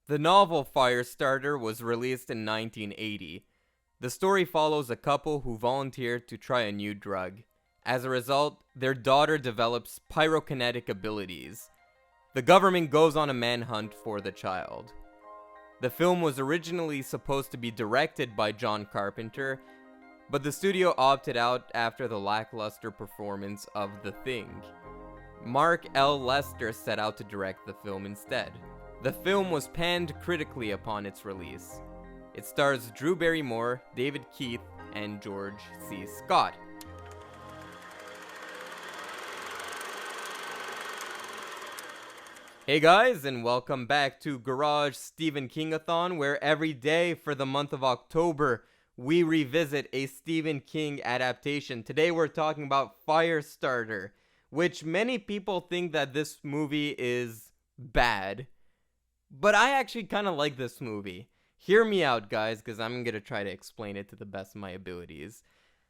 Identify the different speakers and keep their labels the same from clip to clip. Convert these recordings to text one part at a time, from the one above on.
Speaker 1: The novel Firestarter was released in 1980. The story follows a couple who volunteer to try a new drug. As a result, their daughter develops pyrokinetic abilities. The government goes on a manhunt for the child. The film was originally supposed to be directed by John Carpenter, but the studio opted out after the lackluster performance of The Thing. Mark L. Lester set out to direct the film instead. The film was panned critically upon its release. It stars Drew Barrymore, David Keith, and George C. Scott. Hey guys, and welcome back to Garage Stephen-King-a-thon, where every day for the month of October, we revisit a Stephen King adaptation. Today we're talking about Firestarter, which many people think that this movie is bad. But I actually kind of like this movie. Hear me out, guys, because I'm going to try to explain it to the best of my abilities.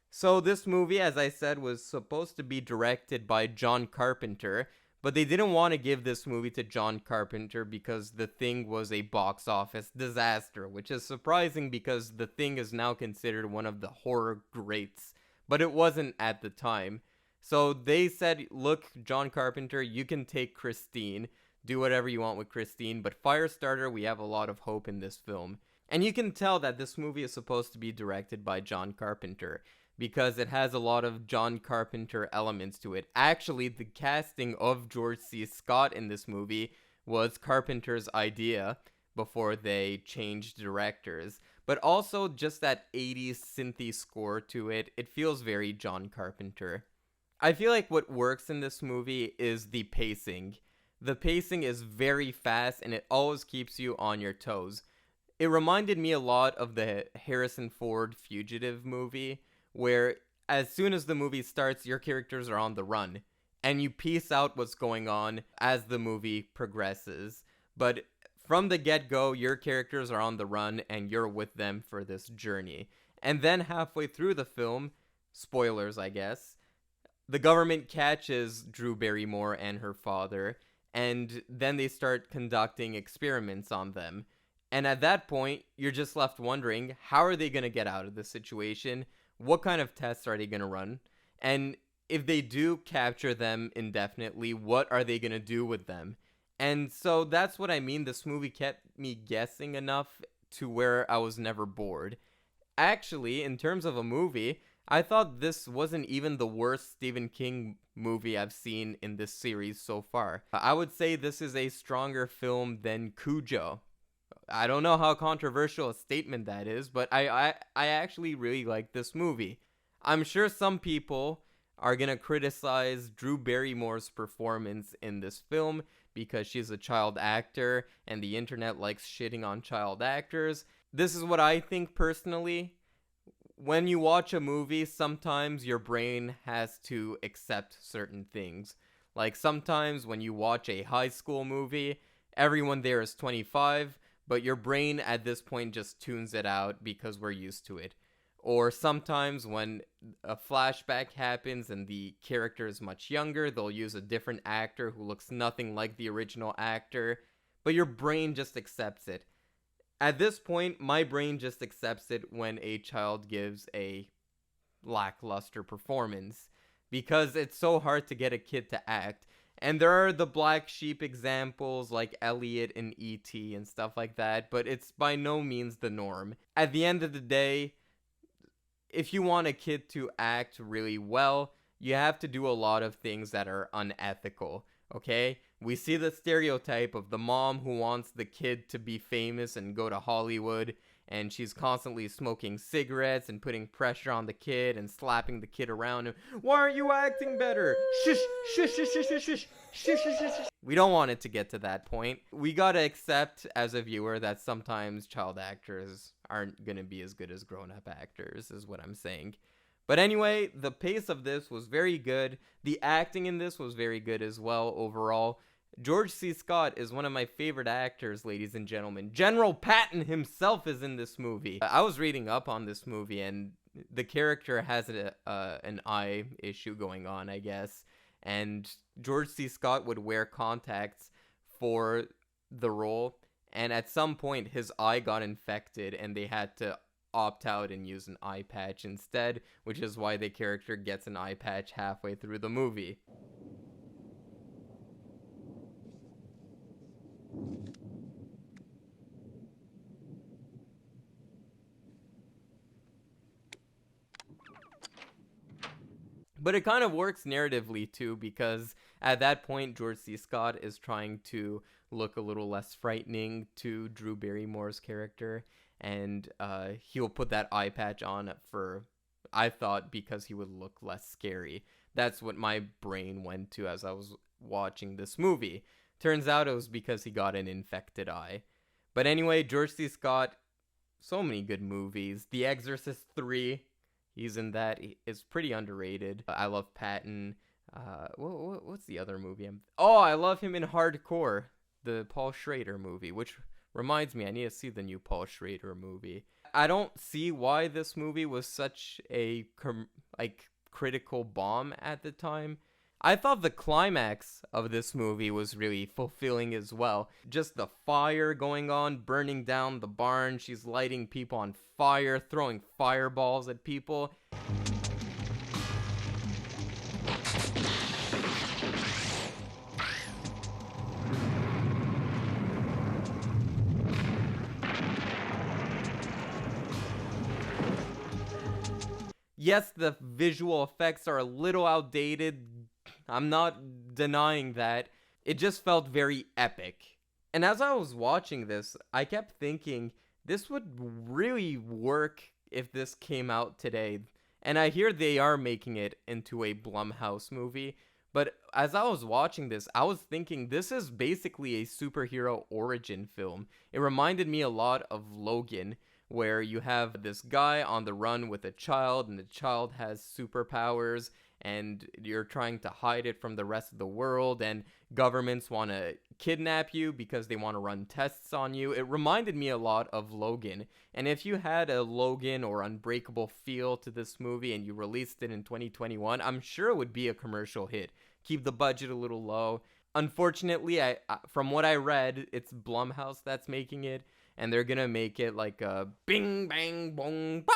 Speaker 1: So this movie, as I said, was supposed to be directed by John Carpenter, but they didn't want to give this movie to John Carpenter because The Thing was a box office disaster, which is surprising because The Thing is now considered one of the horror greats, but it wasn't at the time. So they said, look, John Carpenter, you can take Christine, do whatever you want with Christine, but Firestarter, we have a lot of hope in this film. And you can tell that this movie is supposed to be directed by John Carpenter, because it has a lot of John Carpenter elements to it. Actually, the casting of George C. Scott in this movie was Carpenter's idea before they changed directors. But also, just that 80s synthy score to it, it feels very John Carpenter. I feel like what works in this movie is the pacing. The pacing is very fast, and it always keeps you on your toes. It reminded me a lot of the Harrison Ford Fugitive movie, where as soon as the movie starts, your characters are on the run, and you piece out what's going on as the movie progresses. But from the get-go, your characters are on the run, and you're with them for this journey. And then halfway through the film, spoilers I guess, the government catches Drew Barrymore and her father, and then they start conducting experiments on them. And at that point, you're just left wondering, how are they going to get out of this situation? What kind of tests are they going to run? And if they do capture them indefinitely, what are they going to do with them? And so that's what I mean. This movie kept me guessing enough to where I was never bored. Actually, in terms of a movie, I thought this wasn't even the worst Stephen King movie I've seen in this series so far. I would say this is a stronger film than Cujo. I don't know how controversial a statement that is, but I actually really like this movie. I'm sure some people are going to criticize Drew Barrymore's performance in this film because she's a child actor and the internet likes shitting on child actors. This is what I think personally. When you watch a movie, sometimes your brain has to accept certain things. Like sometimes when you watch a high school movie, everyone there is 25, but your brain at this point just tunes it out because we're used to it. Or sometimes when a flashback happens and the character is much younger, they'll use a different actor who looks nothing like the original actor, but your brain just accepts it. At this point, my brain just accepts it when a child gives a lackluster performance, because it's so hard to get a kid to act. And there are the black sheep examples like Elliot and E.T. and stuff like that, but it's by no means the norm. At the end of the day, if you want a kid to act really well, you have to do a lot of things that are unethical, okay? We see the stereotype of the mom who wants the kid to be famous and go to Hollywood, and she's constantly smoking cigarettes and putting pressure on the kid and slapping the kid around him. Why aren't you acting better? Shush, shush, shush, shush, shush, shush, shush, shush, shush. We don't want it to get to that point. We gotta accept as a viewer that sometimes child actors aren't gonna be as good as grown-up actors, is what I'm saying. But anyway, the pace of this was very good. The acting in this was very good as well overall. George C. Scott is one of my favorite actors, ladies and gentlemen. General Patton himself is in this movie. I was reading up on this movie, and the character has an eye issue going on, I guess. And George C. Scott would wear contacts for the role, And at some point, his eye got infected, and they had to opt out and use an eye patch instead, which is why the character gets an eye patch halfway through the movie. But it kind of works narratively too, because at that point, George C. Scott is trying to look a little less frightening to Drew Barrymore's character, and he'll put that eye patch on for, I thought, because he would look less scary. That's what my brain went to as I was watching this movie. Turns out it was because he got an infected eye. But anyway, George C. Scott, so many good movies. The Exorcist 3. He's in that. It's pretty underrated. I love Patton. What's the other movie? I love him in Hardcore, the Paul Schrader movie, which reminds me, I need to see the new Paul Schrader movie. I don't see why this movie was such a critical bomb at the time. I thought the climax of this movie was really fulfilling as well. Just the fire going on, burning down the barn. She's lighting people on fire, throwing fireballs at people. Yes, the visual effects are a little outdated. I'm not denying that. It just felt very epic. And as I was watching this, I kept thinking, this would really work if this came out today. And I hear they are making it into a Blumhouse movie. But as I was watching this, I was thinking this is basically a superhero origin film. It reminded me a lot of Logan, where you have this guy on the run with a child, and the child has superpowers, and you're trying to hide it from the rest of the world, and governments want to kidnap you because they want to run tests on you. It reminded me a lot of Logan, and if you had a Logan or Unbreakable feel to this movie and you released it in 2021, I'm sure it would be a commercial hit. Keep the budget a little low. Unfortunately, from what I read, it's Blumhouse that's making it, and they're gonna make it like a bing bang bong bah!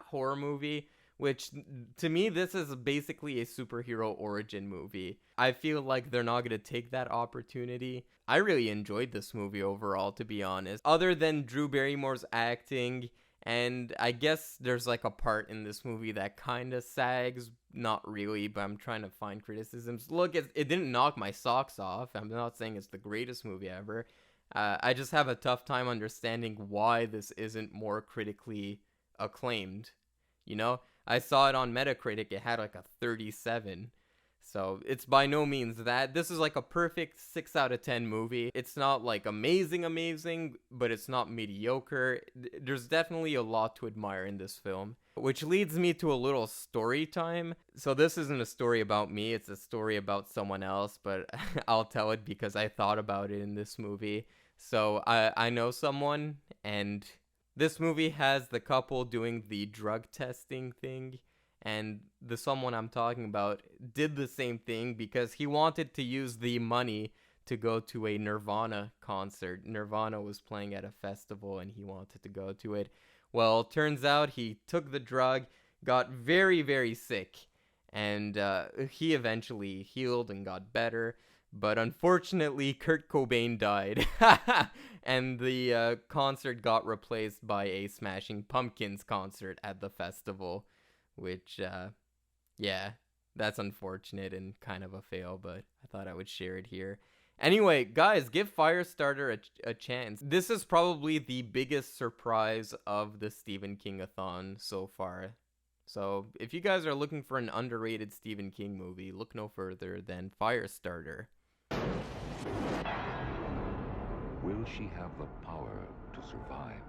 Speaker 1: Horror movie, which to me, this is basically a superhero origin movie. I feel like they're not gonna take that opportunity. I really enjoyed this movie overall, to be honest. Other than Drew Barrymore's acting, and I guess there's like a part in this movie that kind of sags. Not really, but I'm trying to find criticisms. Look, it didn't knock my socks off. I'm not saying it's the greatest movie ever. I just have a tough time understanding why this isn't more critically acclaimed. You know, I saw it on Metacritic. It had like a 37. So it's by no means that. This is like a perfect 6 out of 10 movie. It's not like amazing, but it's not mediocre. There's definitely a lot to admire in this film. Which leads me to a little story time. So this isn't a story about me. It's a story about someone else, but I'll tell it because I thought about it in this movie. So I know someone, and this movie has the couple doing the drug testing thing, and the someone I'm talking about did the same thing because he wanted to use the money to go to a Nirvana concert. Nirvana was playing at a festival, and he wanted to go to it. Well, turns out he took the drug, got very, very sick, and he eventually healed and got better. But unfortunately, Kurt Cobain died, and the concert got replaced by a Smashing Pumpkins concert at the festival, which, yeah, that's unfortunate and kind of a fail, but I thought I would share it here. Anyway, guys, give Firestarter a chance. This is probably the biggest surprise of the Stephen-King-a-thon so far. So, if you guys are looking for an underrated Stephen King movie, look no further than Firestarter.
Speaker 2: Will she have the power to survive?